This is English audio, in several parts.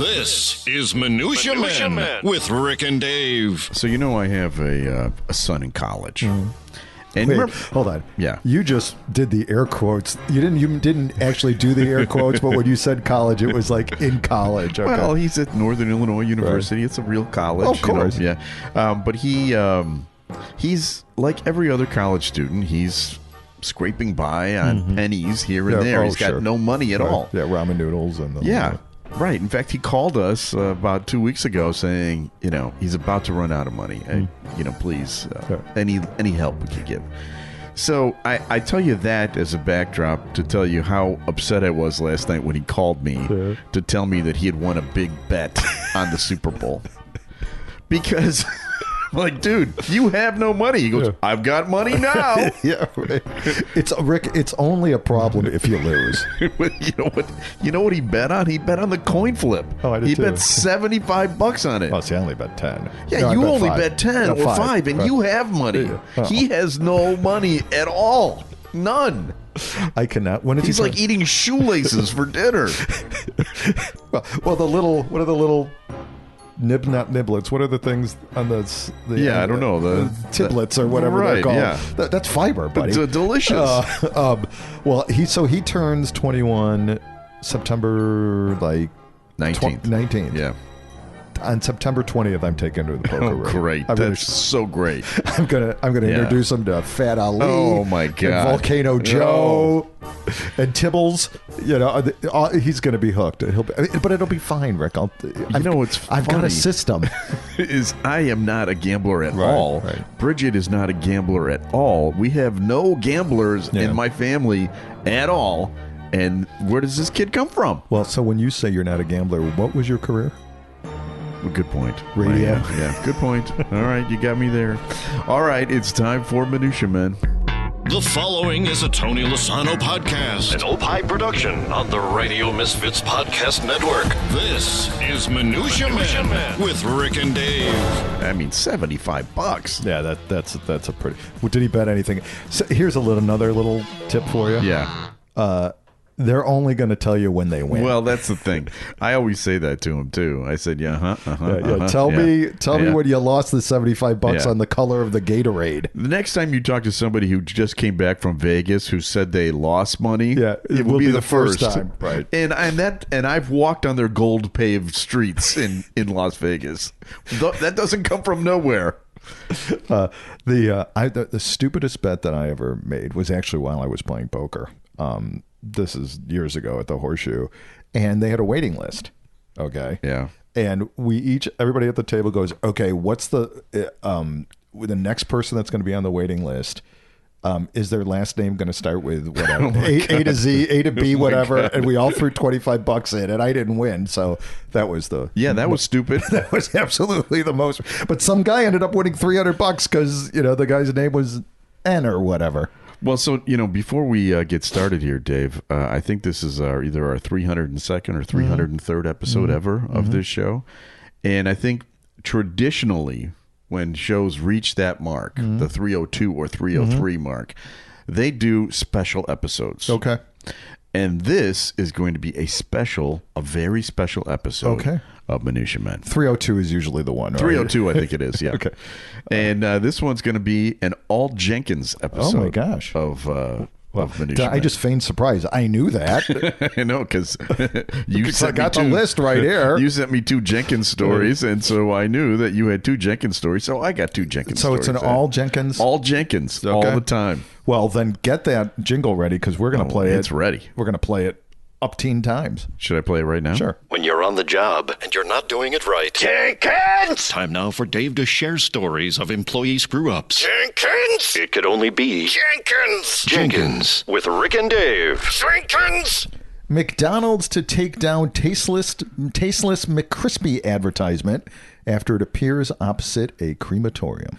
This is Minutia Men with Rick and Dave. So you know I have a son in college. And Wait, remember, hold on. Yeah. You just did the air quotes. You didn't actually do the air quotes, but when you said college, it was like in college. Okay. Well, he's at Northern Illinois University. Right. It's a real college. Oh, of course. You know? Yeah. But he's like every other college student. He's scraping by on pennies here and there. He's got no money at all. Yeah, ramen noodles and Right. In fact, he called us about 2 weeks ago saying, you know, he's about to run out of money. You know, please, any help we can give. So I tell you that as a backdrop to tell you how upset I was last night when he called me to tell me that he had won a big bet on the Super Bowl. Because... like, dude, you have no money. He goes, I've got money now. Yeah, right. Rick, it's only a problem if you lose. You know what he bet on? He bet on the coin flip. Oh, I did too. Bet $75 on it. Oh, see, I only bet 10. Yeah, no, you only bet 10 or 5, and right. you have money. Yeah. Oh. He has no money at all. None. I cannot. When He's like eating shoelaces for dinner. Well, what are the little... not niblets. What are the things on the I don't know. The tiblets or whatever they're called. Yeah. That's fiber, buddy. It's delicious. Well, he turns 21 September 19th. 19th. Yeah. On September 20th, I'm taking him to the poker room. Great. That's so great. I'm gonna introduce him to Fat Ali. Oh my God. And Volcano Joe and Tibbles. You know, he's gonna be hooked. But it'll be fine, Rick. I've got a system. I am not a gambler at all. Right. Bridget is not a gambler at all. We have no gamblers in my family at all. And where does this kid come from? Well, so when you say you're not a gambler, what was your career? Well, good point. Radio. Yeah, good point. All right, you got me there. All right, it's time for Minutia Men. The following is a Tony Lasano podcast, an Opie production on the Radio Misfits Podcast Network. This is Minutia Men with Rick and Dave. I mean, $75. Yeah, that's a pretty. Well, did he bet anything? So here's another little tip for you. Yeah. They're only going to tell you when they win. Well, that's the thing. I always say that to him too. I said, Tell me when you lost the $75 on the color of the Gatorade. The next time you talk to somebody who just came back from Vegas who said they lost money, it will be the first time. Right. And I've walked on their gold paved streets in Las Vegas. That doesn't come from nowhere. The stupidest bet that I ever made was actually while I was playing poker. This is years ago at the Horseshoe, and they had a waiting list. Okay. Yeah. And everybody at the table goes, okay, what's the next person that's going to be on the waiting list? Is their last name going to start with whatever? A to Z, A to B, whatever. And we all threw $25 in, and I didn't win. So that was that was stupid. That was absolutely the most. But some guy ended up winning $300 because, the guy's name was N or whatever. Well, so, before we get started here, Dave, I think this is either our 302nd or 303rd episode ever of this show. And I think traditionally, when shows reach that mark, the 302 or 303 mark, they do special episodes. Okay. And this is going to be a very special episode of Minutia Men. 302 is usually the one, right? 302, I think it is, yeah. Okay. And this one's going to be an all Jenkins episode. Oh, my gosh. Of Minutia Men. I just feigned surprise. I knew that. I know, because I got the list right here. You sent me 2 Jenkins stories, and so I knew that you had 2 Jenkins stories, so I got 2 Jenkins stories. So it's an all Jenkins? All Jenkins, all the time. Well, then get that jingle ready, because we're going to play it. It's ready. We're going to play it up teen times. Should I play it right now? Sure. When you're on the job and you're not doing it right. Jenkins! Time now for Dave to share stories of employee screw-ups. Jenkins! It could only be Jenkins! Jenkins with Rick and Dave. Jenkins! McDonald's to take down tasteless McCrispy advertisement after it appears opposite a crematorium.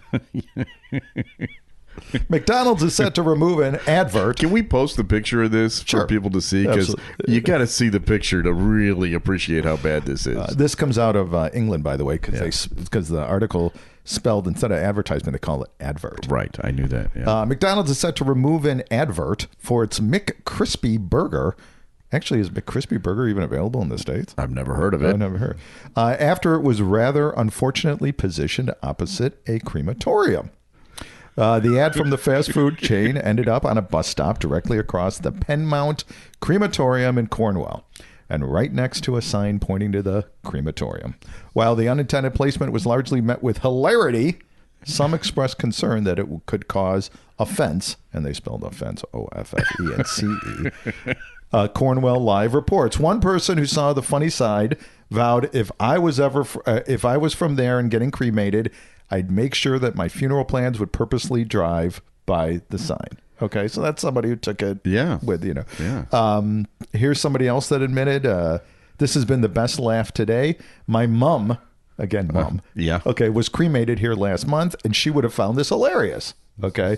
McDonald's is set to remove an advert. Can we post the picture of this for people to see? Because you got to see the picture to really appreciate how bad this is. This comes out of England, by the way, because the article spelled, instead of advertisement, they call it advert. Right, I knew that. Yeah. McDonald's is set to remove an advert for its McCrispy burger Actually, is McCrispy Burger even available in the States? I've never heard of it. I've never heard. After it was rather unfortunately positioned opposite a crematorium. The ad from the fast food chain ended up on a bus stop directly across the Penmount Crematorium in Cornwall, and right next to a sign pointing to the crematorium. While the unintended placement was largely met with hilarity, some expressed concern that it could cause offense, and they spelled offense O-F-F-E-N-C-E. Cornwall Live reports. One person who saw the funny side vowed, if I was from there and getting cremated, I'd make sure that my funeral plans would purposely drive by the sign. Okay, so that's somebody who took it with, Here's somebody else that admitted, this has been the best laugh today. My mom, was cremated here last month, and she would have found this hilarious. Okay,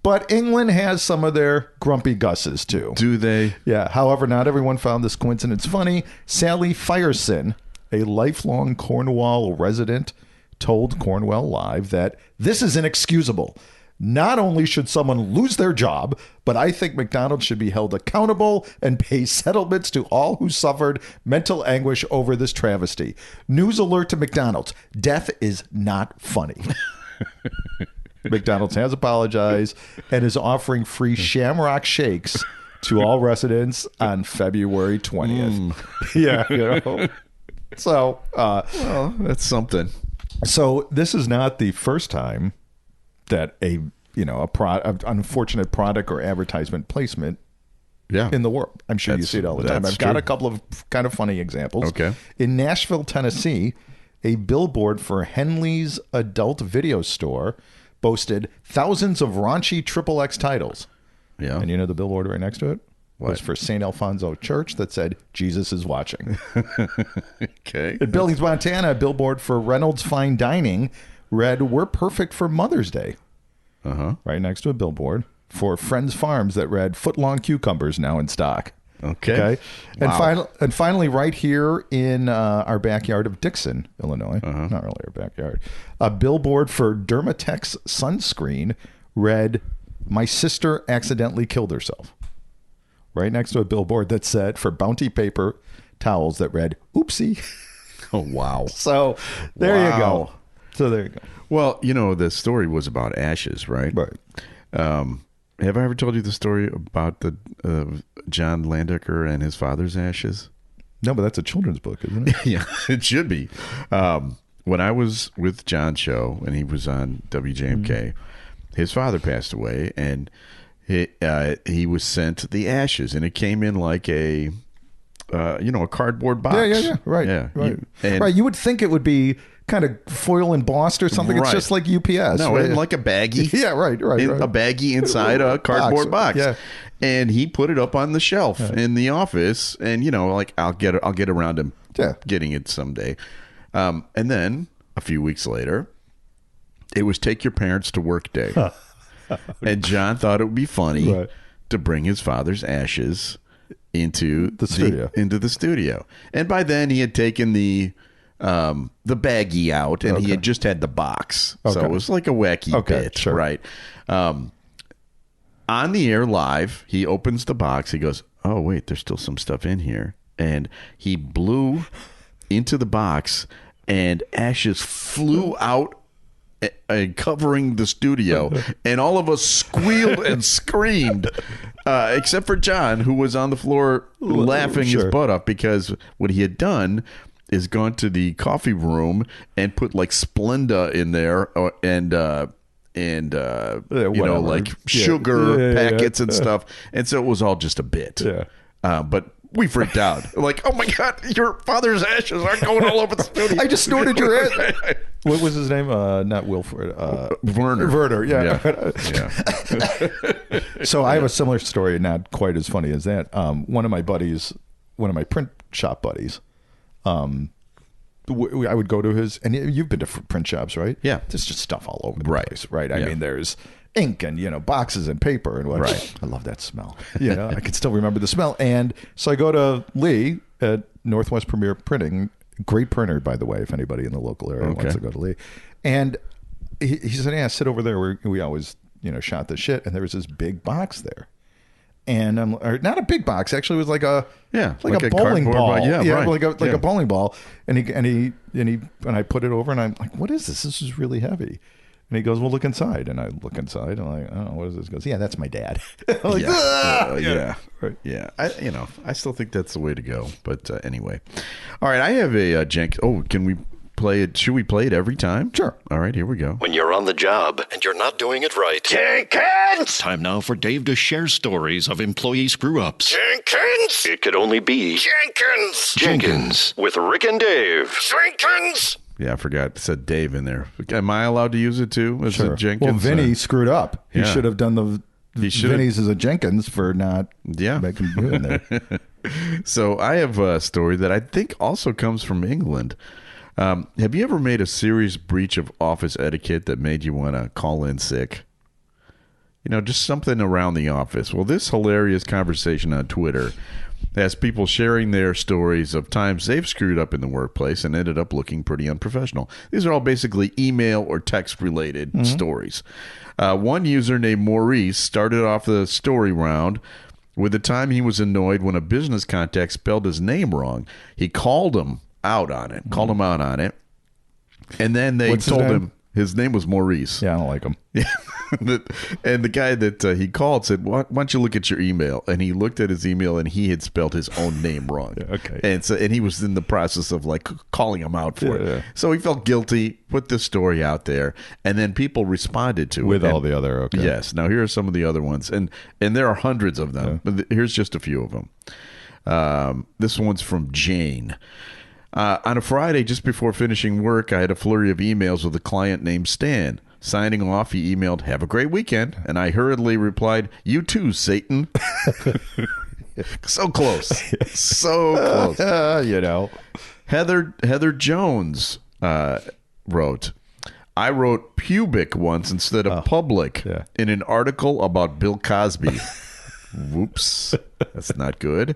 but England has some of their grumpy gusses too. Do they? Yeah. However, not everyone found this coincidence funny. Sally Fireson, a lifelong Cornwall resident, told Cornwall Live that this is inexcusable. Not only should someone lose their job, but I think McDonald's should be held accountable and pay settlements to all who suffered mental anguish over this travesty. News alert to McDonald's. Death is not funny. McDonald's has apologized and is offering free Shamrock Shakes to all residents on February 20th. Yeah. So, well, that's something. So this is not the first time that an unfortunate product or advertisement placement in the world. I'm sure you see it all the time. I've got a couple of kind of funny examples. Okay. In Nashville, Tennessee, a billboard for Henley's adult video store boasted thousands of raunchy XXX titles. Yeah. And you know the billboard right next to it? What? Was for St. Alfonso Church that said, Jesus is watching. Okay. In Billings, Montana, a billboard for Reynolds Fine Dining read, we're perfect for Mother's Day. Right next to a billboard for Friends Farms that read, footlong cucumbers now in stock. Okay. Wow. And finally, right here in our backyard of Dixon, Illinois, not really our backyard, a billboard for Dermatex sunscreen read, my sister accidentally killed herself. Right next to a billboard that said for Bounty paper towels that read, oopsie. Oh, wow. So there you go. Well, the story was about ashes, right? Right. Have I ever told you the story about the John Landecker and his father's ashes? No, but that's a children's book, isn't it? Yeah, it should be. When I was with John's show and he was on WJMK, his father passed away, and he was sent the ashes, and it came in like a cardboard box. Yeah. Right. Yeah. Right. You would think it would be kind of foil embossed or something. It's just like UPS. No, right? like a baggie. Yeah, right. A baggie inside a cardboard box. Yeah. And he put it up on the shelf in the office, and I'll get around him getting it someday. And then a few weeks later, it was take your parents to work day. And John thought it would be funny to bring his father's ashes into the studio. And by then he had taken the baggie out, and he had just had the box. So it was like a wacky bit, sure. right? On the air live, he opens the box. He goes, oh, wait, there's still some stuff in here. And he blew into the box, and ashes flew out covering the studio, and all of us squealed and screamed, except for John, who was on the floor laughing his butt off, because what he had done is gone to the coffee room and put like Splenda in there and like sugar packets and stuff, and so it was all just a bit. But we freaked out. Like, oh my God, your father's ashes aren't going all over the studio. I just snorted your ass. What was his name? Not Wilfred. Werner. Yeah. So I have a similar story, not quite as funny as that. One of my print shop buddies, I would go to his, and you've been to print shops, right? Yeah. There's just stuff all over the place, right? I mean, there's ink and boxes and paper and whatever. Right. I love that smell. I can still remember the smell. And so I go to Lee at Northwest Premier Printing. Great printer, by the way, if anybody in the local area wants to go to Lee. And he said, sit over there where we always, shot the shit. And there was this big box there. and or not a big box. Actually, it was like a bowling cardboard ball. right. like a bowling ball. And I put it over, and I'm like, what is this? This is really heavy. And he goes, well, look inside. And I look inside, and I'm like, oh, what is this? He goes, yeah, that's my dad. I'm like, Right. Yeah. I still think that's the way to go. But anyway, all right. I have a Jenkins. Oh, can we play it? Should we play it every time? Sure. All right. Here we go. When you're on the job and you're not doing it right. Jenkins! Time now for Dave to share stories of employee screw-ups. Jenkins! It could only be Jenkins with Rick and Dave. Jenkins! Yeah, I forgot. It said Dave in there. Am I allowed to use it too? Is sure. it Jenkins? Well, Vinny screwed up. He should have done Vinny's as a Jenkins for not making you in there. So I have a story that I think also comes from England. Have you ever made a serious breach of office etiquette that made you want to call in sick? Just something around the office. Well, this hilarious conversation on Twitter has people sharing their stories of times they've screwed up in the workplace and ended up looking pretty unprofessional. These are all basically email or text related stories. One user named Maurice started off the story round with the time he was annoyed when a business contact spelled his name wrong. He called him out on it. And then they told him his name was Maurice. Yeah, I don't like him. Yeah. And the guy that he called said, why don't you look at your email? And he looked at his email, and he had spelled his own name wrong. Okay. And he was in the process of calling him out for it. So he felt guilty, put this story out there, and then people responded to it. With all the other, okay. Yes. Now, here are some of the other ones. And there are hundreds of them. Yeah. But here's just a few of them. This one's from Jane. On a Friday, just before finishing work, I had a flurry of emails with a client named Stan. Signing off, he emailed, "Have a great weekend." And I hurriedly replied, "You too, Satan." So close. So close. Heather Jones wrote, "I wrote pubic once instead of public in an article about Bill Cosby." Whoops. That's not good.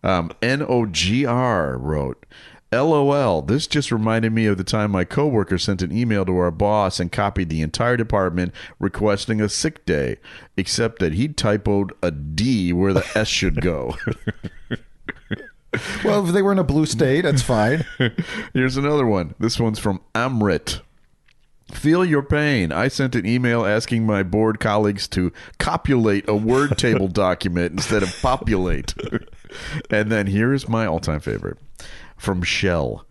NOGR wrote, "LOL, this just reminded me of the time my coworker sent an email to our boss and copied the entire department requesting a sick day, except that he typoed a D where the S should go." Well, if they were in a blue state, that's fine. Here's another one. This one's from Amrit. "Feel your pain. I sent an email asking my board colleagues to copulate a word table document instead of populate." And then here is my all-time favorite. From Shell.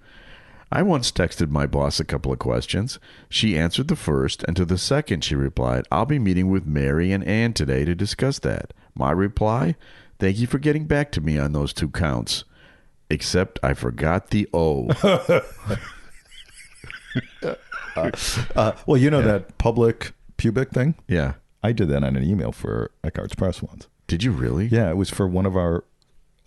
"I once texted my boss a couple of questions. She answered the first, and to the second she replied, 'I'll be meeting with Mary and Ann today to discuss that.' My reply, 'Thank you for getting back to me on those 2 counts. Except I forgot the O.'" Well, that public pubic thing? Yeah. I did that on an email for Eckhart's Press once. Did you really? Yeah, it was for one of our...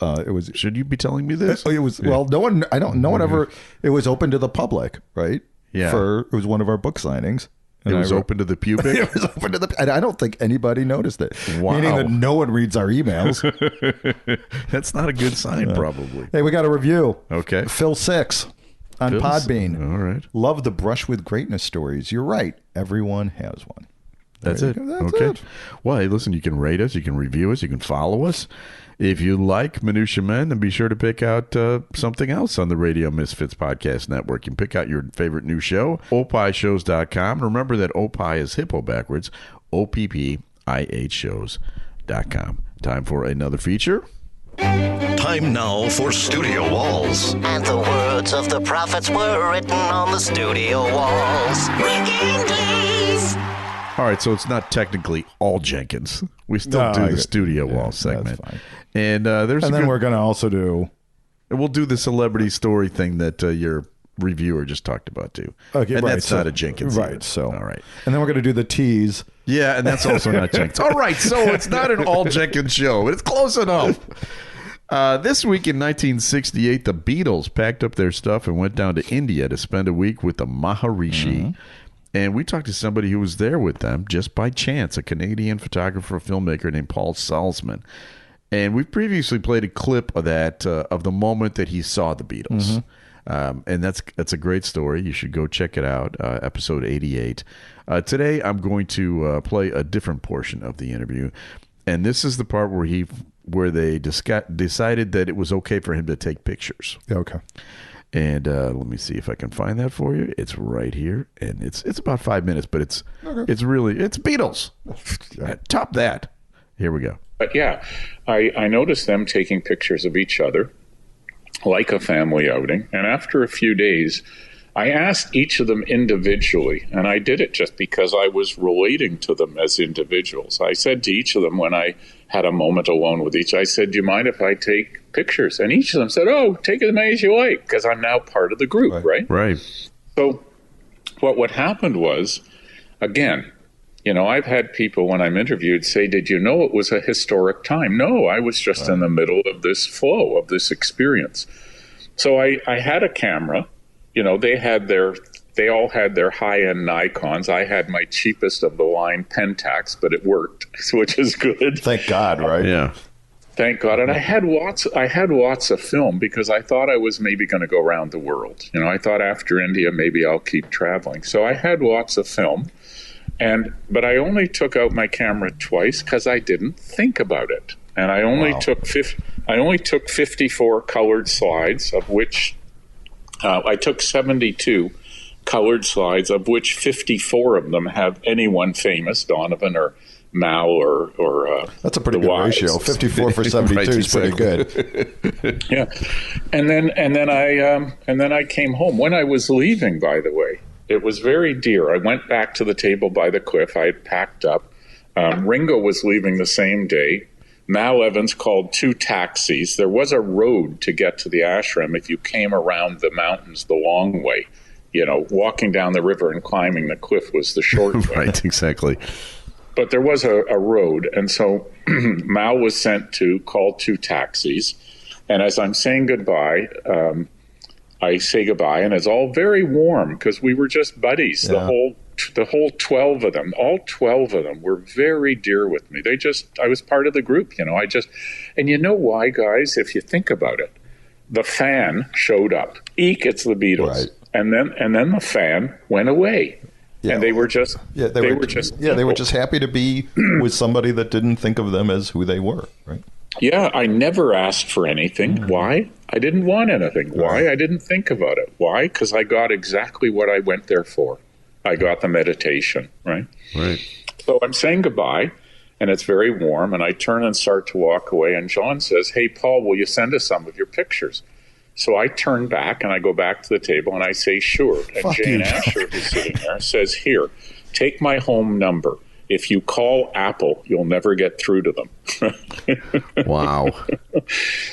it was. Should you be telling me this? It was. Yeah. Well, no one. I don't. No one ever. It was open to the public, right? Yeah. It was one of our book signings. And it was open to the pubic. It was open to the. And I don't think anybody noticed it. Wow. Meaning that no one reads our emails. That's not a good sign, probably. Hey, we got a review. Okay. Phil 6 on Podbean. All right. "Love the brush with greatness stories. You're right. Everyone has one." That's it. That's okay. it. Well, hey, listen, you can rate us, you can review us, you can follow us. If you like Minutia Men, then be sure to pick out something else on the Radio Misfits Podcast Network. You can pick out your favorite new show, opishows.com. Remember that Opie is hippo backwards, OPPIH shows.com. Time for another feature. Time now for Studio Walls. And the words of the prophets were written on the studio walls. All right, so it's not technically all Jenkins. We still do the Studio Wall segment. That's fine. And we're going to also do... We'll do the celebrity story thing that your reviewer just talked about, too. Okay, and right. that's not a Jenkins. Right, either. so... All right. And then we're going to do the tease. Yeah, and that's also not Jenkins. All right, so it's not an all Jenkins show, but it's close enough. This week in 1968, the Beatles packed up their stuff and went down to India to spend a week with the Maharishi. Mm-hmm. And we talked to somebody who was there with them just by chance, a Canadian photographer, filmmaker named Paul Salzman. And we've previously played a clip of that, of the moment that he saw the Beatles. Mm-hmm. And that's a great story. You should go check it out, episode 88. Today, I'm going to play a different portion of the interview. And this is the part where they decided that it was okay for him to take pictures. Okay. And let me see if I can find that for you. It's right here, and it's about 5 minutes, but it's Beatles. Top that. Here we go. But yeah, I noticed them taking pictures of each other like a family outing. And after a few days, I asked each of them individually, and I did it just because I was relating to them as individuals. I said to each of them when I had a moment alone with each, I said, do you mind if I take pictures? And each of them said, oh, take as many as you like, because I'm now part of the group, right? Right. So what happened was, again, I've had people when I'm interviewed say, did you know it was a historic time? No, I was just in the middle of this flow, of this experience. So I had a camera. They all had their high-end Nikons. I had my cheapest of the line Pentax, but it worked, which is good. Thank God, right? Yeah. Thank God. And I had lots of film because I thought I was maybe going to go around the world. I thought after India, maybe I'll keep traveling. So I had lots of film. But I only took out my camera twice because I didn't think about it. And I only took 54 colored slides, of which I took 72 colored slides, of which 54 of them have anyone famous, Donovan or Mal or that's a pretty good ratio. 54 for 72 is pretty good. Yeah, and then I came home. When I was leaving, by the way, it was very dear. I went back to the table by the cliff. I had packed up. Ringo was leaving the same day. Mal Evans called 2 taxis. There was a road to get to the ashram if you came around the mountains the long way. Walking down the river and climbing the cliff was the short way. Right, exactly. But there was a road. And so Mal was sent to call 2 taxis. And as I'm saying goodbye, I say goodbye, and it's all very warm because we were just buddies. Yeah. The whole 12 of them, all 12 of them were very dear with me. I was part of the group, and you know why, guys? If you think about it, the fan showed up. Eek, it's the Beatles, right. and then the fan went away, and they were just they were just happy to be with somebody that didn't think of them as who they were, right? Yeah, I never asked for anything. Why? I didn't want anything. Why? I didn't think about it. Why? Because I got exactly what I went there for. I got the meditation, right? Right. So I'm saying goodbye, and it's very warm, and I turn and start to walk away, and John says, hey, Paul, will you send us some of your pictures? So I turn back, and I go back to the table, and I say, sure. And Jane Asher, who's sitting there, says, here, take my home number. If you call Apple, you'll never get through to them. Wow.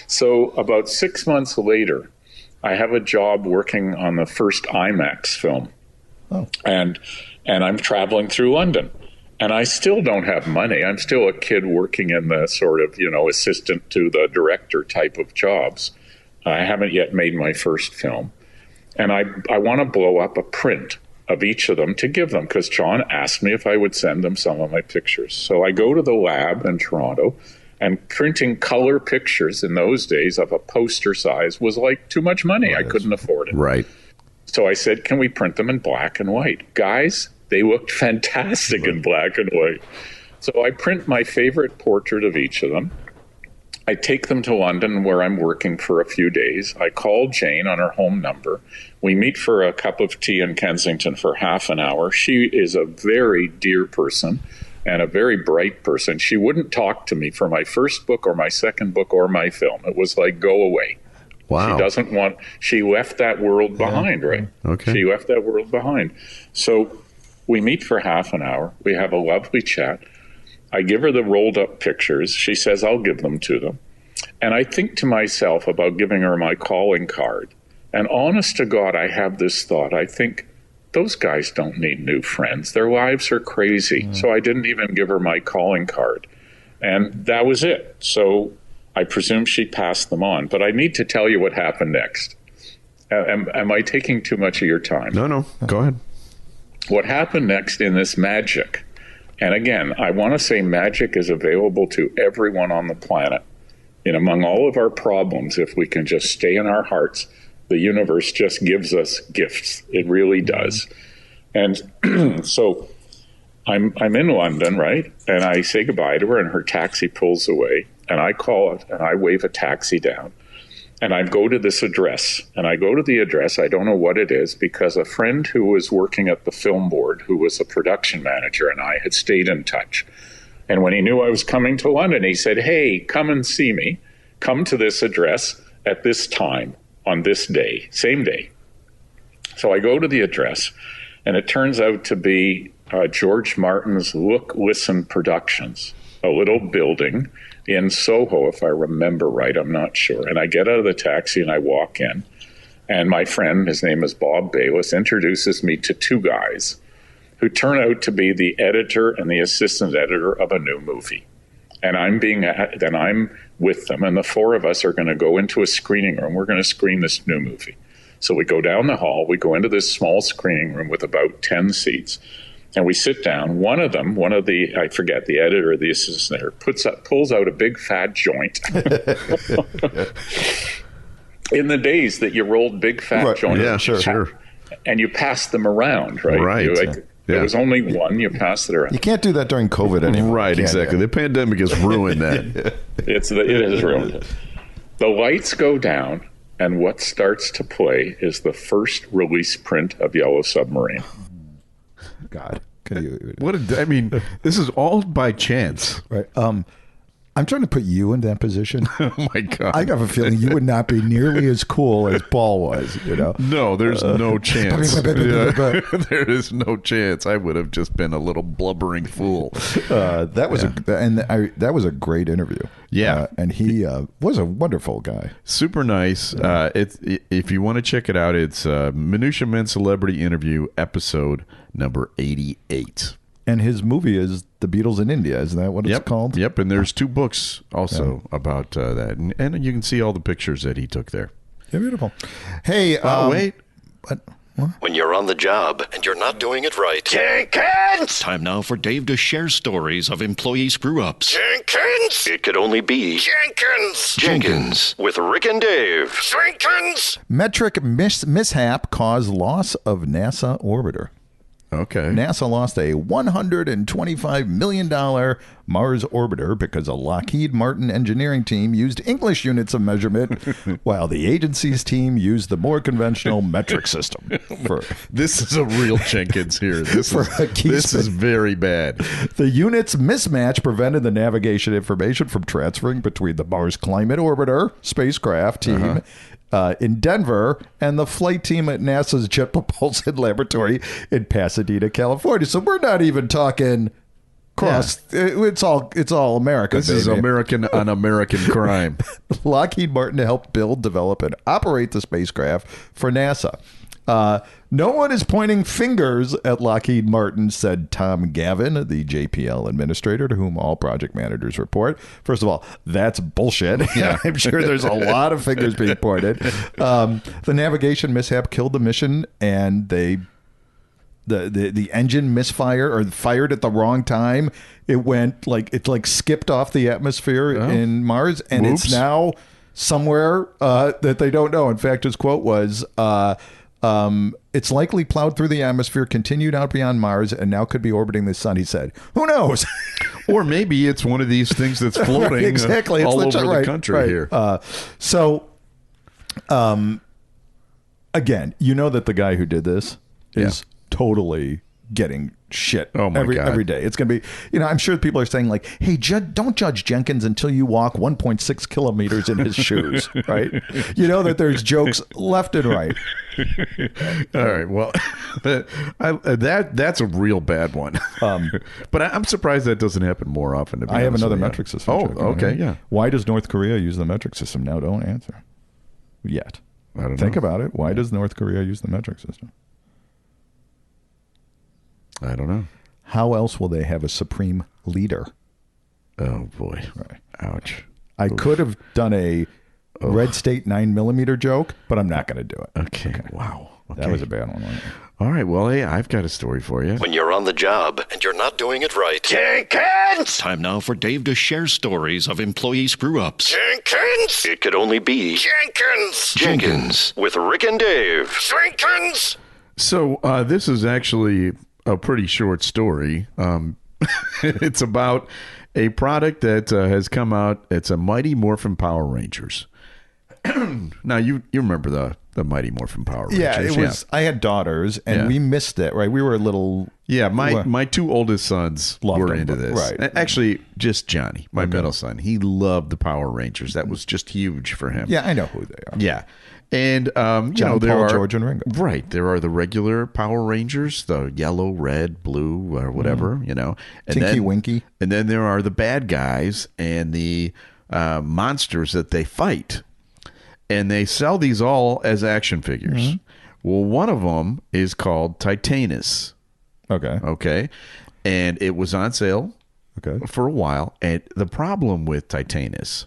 So about 6 months later, I have a job working on the first IMAX film. Oh. And I'm traveling through London. And I still don't have money. I'm still a kid working in the sort of, assistant to the director type of jobs. I haven't yet made my first film. And I want to blow up a print of each of them to give them, because John asked me if I would send them some of my pictures. So I go to the lab in Toronto, and printing color pictures in those days of a poster size was like too much money. I couldn't afford it. Right. So I said, can we print them in black and white? Guys, they looked fantastic in black and white. So I print my favorite portrait of each of them. I take them to London, where I'm working for a few days. I call Jane on her home number. We meet for a cup of tea in Kensington for half an hour. She is a very dear person and a very bright person. She wouldn't talk to me for my first book or my second book or my film. It was like, go away. Wow. She left that world behind, right? Okay. She left that world behind. So we meet for half an hour. We have a lovely chat. I give her the rolled up pictures. She says, I'll give them to them. And I think to myself about giving her my calling card. And honest to God, I have this thought. I think, those guys don't need new friends. Their lives are crazy. So I didn't even give her my calling card. And that was it. So I presume she passed them on. But I need to tell you what happened next. Am I taking too much of your time? No. Go ahead. What happened next in this magic, and again, I want to say magic is available to everyone on the planet. And among all of our problems, if we can just stay in our hearts, the universe just gives us gifts. It really does. And so I'm in London, right? And I say goodbye to her, and her taxi pulls away, and I call it, and I wave a taxi down. And I go to this address, and I go to the address. I don't know what it is, because a friend who was working at the film board, who was a production manager, and I had stayed in touch. And when he knew I was coming to London, he said, hey, come and see me. Come to this address at this time on this day, same day. So I go to the address, and it turns out to be George Martin's Look Listen Productions, a little building in Soho, if I remember right. I'm not sure. And I get out of the taxi and I walk in, and my friend, his name is Bob Bayless, introduces me to two guys who turn out to be the editor and the assistant editor of a new movie. And I'm with them, and the four of us are going to go into a screening room. We're going to screen this new movie. So we go down the hall, we go into this small screening room with about 10 seats. And we sit down. One of the, I forget, the editor or the assistant editor, pulls out a big fat joint. In the days that you rolled big fat joints. Yeah, sure. And you passed them around, right? Right. There was only one, you passed it around. You can't do that during COVID anymore. Right, exactly. The pandemic has ruined that. It has ruined it. The lights go down, and what starts to play is the first release print of Yellow Submarine. God. This is all by chance. Right. I'm trying to put you in that position. Oh my God. I have a feeling you would not be nearly as cool as Paul was, you know? No, there's no chance. There is no chance. I would have just been a little blubbering fool. That was a great interview. Yeah. And he was a wonderful guy. Super nice. If you want to check it out, it's Minutia Men Celebrity Interview, episode number 88. And his movie is The Beatles in India. Isn't that what it's called? Yep. And there's 2 books also about that. And you can see all the pictures that he took there. Yeah, beautiful. Hey, wait. What? When you're on the job and you're not doing it right. Jenkins! Time now for Dave to share stories of employee screw-ups. Jenkins! It could only be Jenkins! Jenkins with Rick and Dave. Jenkins! Metric mishap caused loss of NASA orbiter. Okay. NASA lost a $125 million Mars orbiter because a Lockheed Martin engineering team used English units of measurement while the agency's team used the more conventional metric system. This is a real Jenkins here. This is very bad. The units mismatch prevented the navigation information from transferring between the Mars Climate Orbiter spacecraft team in Denver and the flight team at NASA's Jet Propulsion Laboratory in Pasadena, California. So we're not even talking cross. Yeah. It's all America. This is American on American crime. Lockheed Martin helped build, develop, and operate the spacecraft for NASA. No one is pointing fingers at Lockheed Martin, said Tom Gavin, the JPL administrator, to whom all project managers report. First of all, that's bullshit. Yeah. I'm sure there's a lot of fingers being pointed. The navigation mishap killed the mission, and the engine misfired or fired at the wrong time. It skipped off the atmosphere in Mars, and It's now somewhere that they don't know. In fact, his quote was, it's likely plowed through the atmosphere, continued out beyond Mars, and now could be orbiting the sun, he said. Who knows? Or maybe it's one of these things that's floating exactly. all over the country here. Again, you know that the guy who did this is totally getting shit every day. It's going to be, I'm sure people are saying like, hey, don't judge Jenkins until you walk 1.6 kilometers in his shoes, right? You know that there's jokes left and right. All right. Well, that's a real bad one. But I'm surprised that doesn't happen more often. I have another metric system. Oh, okay. Yeah. Why does North Korea use the metric system? Now don't answer yet. I don't know. Think about it. Why does North Korea use the metric system? I don't know. How else will they have a supreme leader? Oh, boy. Right. Ouch. I could have done a Red State 9mm joke, but I'm not going to do it. Okay. Wow. Okay. That was a bad one, wasn't it? All right. Well, hey, I've got a story for you. When you're on the job and you're not doing it right. Jenkins! Time now for Dave to share stories of employee screw-ups. Jenkins! It could only be Jenkins! Jenkins with Rick and Dave. Jenkins! So this is actually a pretty short story. It's about a product that has come out. It's a Mighty Morphin Power Rangers. Now, you remember the Mighty Morphin Power Rangers. Yeah, it was. I had daughters, and we missed it, right? We were a little... Yeah, my two oldest sons were into this. Right. Actually, just Johnny, my middle son. He loved the Power Rangers. That was just huge for him. Yeah, I know who they are. Yeah. And, John, there Paul, are... George, and Ringo. Right. There are the regular Power Rangers, the yellow, red, blue, or whatever, And Tinky Winky. And then there are the bad guys and the monsters that they fight. And they sell these all as action figures. Well, one of them is called Titanus. Okay. And it was on sale for a while. And the problem with Titanus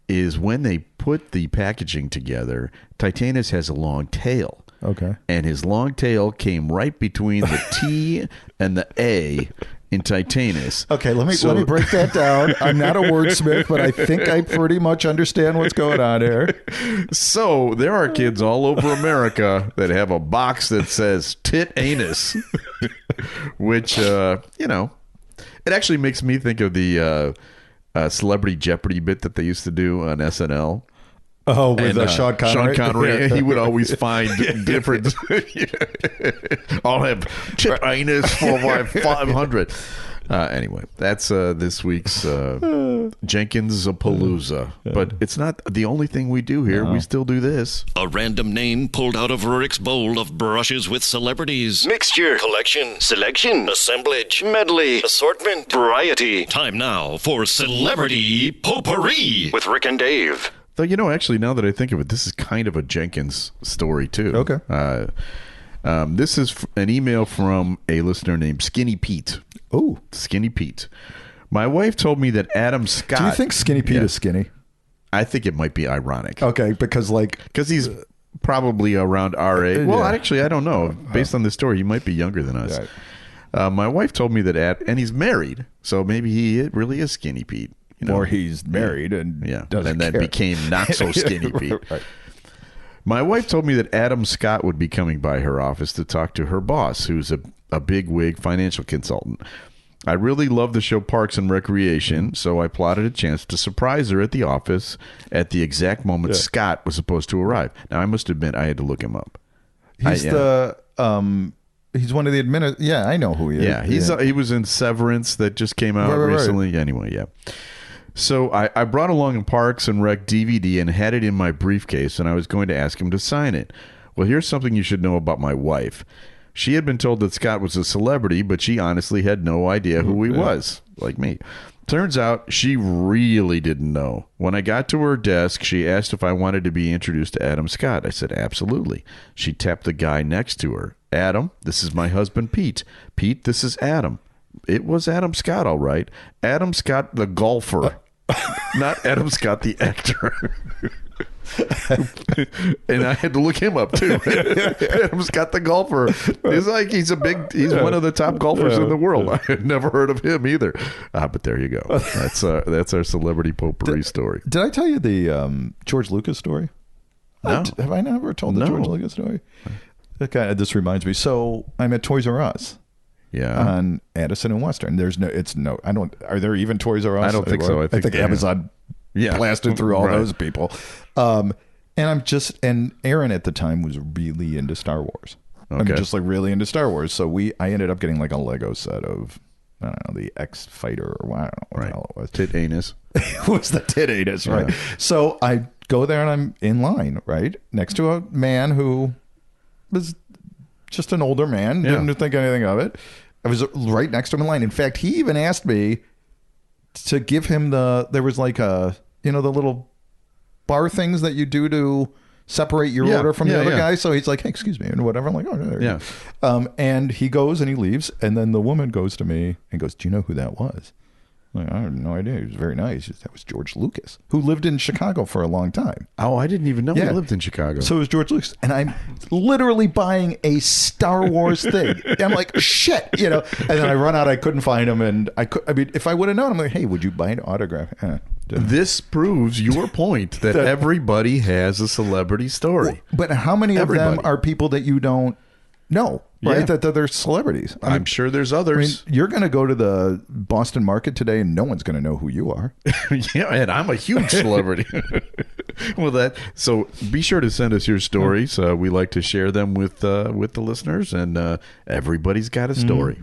is when they put the packaging together, Titanus has a long tail. Okay. And his long tail came right between the T and the A in Titanus. Okay, let me break that down. I'm not a wordsmith, but I think I pretty much understand what's going on here. So there are kids all over America that have a box that says tit anus, which it actually makes me think of the Celebrity Jeopardy bit that they used to do on SNL. Oh, with Sean Connery? Sean Connery, he would always find different... I'll have tit anus for my 500. Anyway, that's this week's Jenkins-A-Palooza. But it's not the only thing we do here. We still do this. A random name pulled out of Rurik's bowl of brushes with celebrities. Mixture, collection, selection, assemblage, medley, assortment, variety. Time now for Celebrity Potpourri with Rick and Dave. Though, actually, now that I think of it, this is kind of a Jenkins story, too. Okay. This is an email from a listener named Skinny Pete. Oh. Skinny Pete. My wife told me that Adam Scott... Do you think Skinny Pete is skinny? I think it might be ironic. Okay, because he's probably around our age. Well, actually, I don't know. Based on this story, he might be younger than us. Right. My wife told me that and he's married, so maybe he really is Skinny Pete. Or he's married and doesn't then care. Became not so Skinny Pete. Right. My wife told me that Adam Scott would be coming by her office to talk to her boss, who's a big-wig financial consultant. I really love the show Parks and Recreation, so I plotted a chance to surprise her at the office at the exact moment Scott was supposed to arrive. Now, I must admit, I had to look him up. He's he's one of the Yeah, I know who he is. Yeah, he was in Severance that just came out recently. Right. Anyway, yeah. So I brought along a Parks and Rec DVD and had it in my briefcase, and I was going to ask him to sign it. Well, here's something you should know about my wife. She had been told that Scott was a celebrity, but she honestly had no idea who he was, like me. Turns out she really didn't know. When I got to her desk, she asked if I wanted to be introduced to Adam Scott. I said, absolutely. She tapped the guy next to her. Adam, this is my husband, Pete. Pete, this is Adam. It was Adam Scott, all right. Adam Scott, the golfer. Not Adam Scott, the actor. And I had to look him up, too. Adam Scott, the golfer. He's one of the top golfers in the world. I had never heard of him either. But there you go. That's our Celebrity Potpourri story. Did I tell you the George Lucas story? No. Have I never told the George Lucas story? This reminds me. So I'm at Toys R Us. Yeah, on Addison and Western. Are there even Toys R Us? I don't think so. I think Amazon blasted through all those people. And Aaron at the time was really into Star Wars. Okay. I mean, just really into Star Wars. So I ended up getting a Lego set of, I don't know, the X Fighter or I don't know what the hell it was. Tit anus. It was the tit anus, right? Yeah. So I go there and I'm in line, right, next to a man who was just an older man, didn't think anything of it. I was right next to him in line. In fact, he even asked me to give him there was the little bar things that you do to separate your order from the other guy. So he's like, hey, excuse me, and whatever. I'm like, oh, there you go. And he goes and he leaves. And then the woman goes to me and goes, do you know who that was? I have no idea. He was very nice. That was George Lucas, who lived in Chicago for a long time. Oh, I didn't even know he lived in Chicago. So it was George Lucas. And I'm literally buying a Star Wars thing. And I'm like, shit, And then I run out. I couldn't find him. And if I would have known, I'm like, hey, would you buy an autograph? This proves your point that everybody has a celebrity story. But how many of them are people that you don't No, right? That they're celebrities. I'm sure there's others. You're going to go to the Boston market today, and no one's going to know who you are. Yeah, and I'm a huge celebrity. Well, so be sure to send us your stories. We like to share them with the listeners, and everybody's got a story.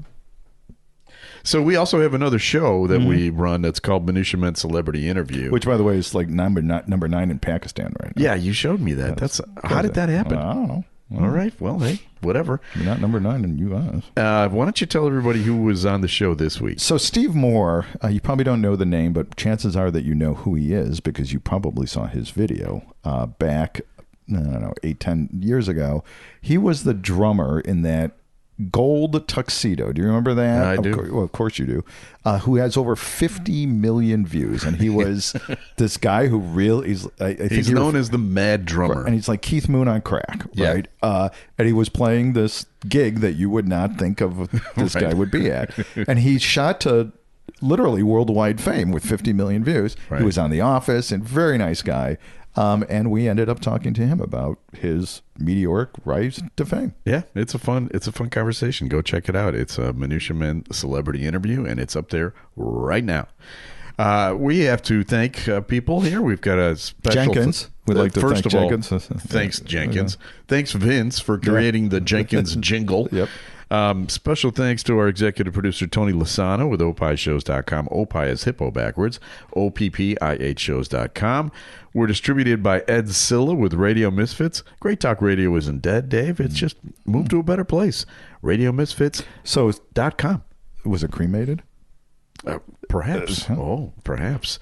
So we also have another show that we run that's called Minutia Men Celebrity Interview, which, by the way, is like number 9 in Pakistan right now. Yeah, you showed me that. How did that happen? I don't know. All right. Well, hey, whatever. You're not number 9 in U.S. Why don't you tell everybody who was on the show this week? So Steve Moore, you probably don't know the name, but chances are that you know who he is because you probably saw his video back, 8-10 years ago. He was the drummer in that gold tuxedo. Do you remember that? I do. Of course you do. Who has over 50 million views, and he was this guy who really he's known as the Mad Drummer, and he's like Keith Moon on crack, right? And he was playing this gig that you would not think of this guy would be at, and he shot to literally worldwide fame with 50 million views. He was on The Office, and very nice guy. And we ended up talking to him about his meteoric rise to fame. Yeah, it's a fun conversation. Go check it out. It's a Minutia Men Celebrity Interview, and it's up there right now. We have to thank people here. We've got a special Jenkins. We'd like to thank Jenkins. Thanks, Jenkins. Thanks, Vince, for creating the Jenkins jingle. Yep. Special thanks to our executive producer, Tony Lasano with opishows.com. Opie is hippo backwards. OPPIHshows.com. We're distributed by Ed Silla with Radio Misfits. Great Talk Radio isn't dead, Dave. It's just moved to a better place. RadioMisfits.com. Was it cremated? Perhaps. Perhaps.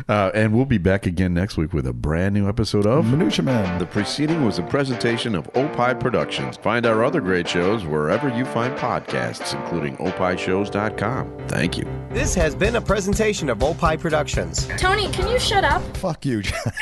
And we'll be back again next week with a brand new episode of Minutia Men. The preceding was a presentation of Opie Productions. Find our other great shows wherever you find podcasts, including opishows.com. Thank you. This has been a presentation of Opie Productions. Tony, can you shut up? Fuck you, John.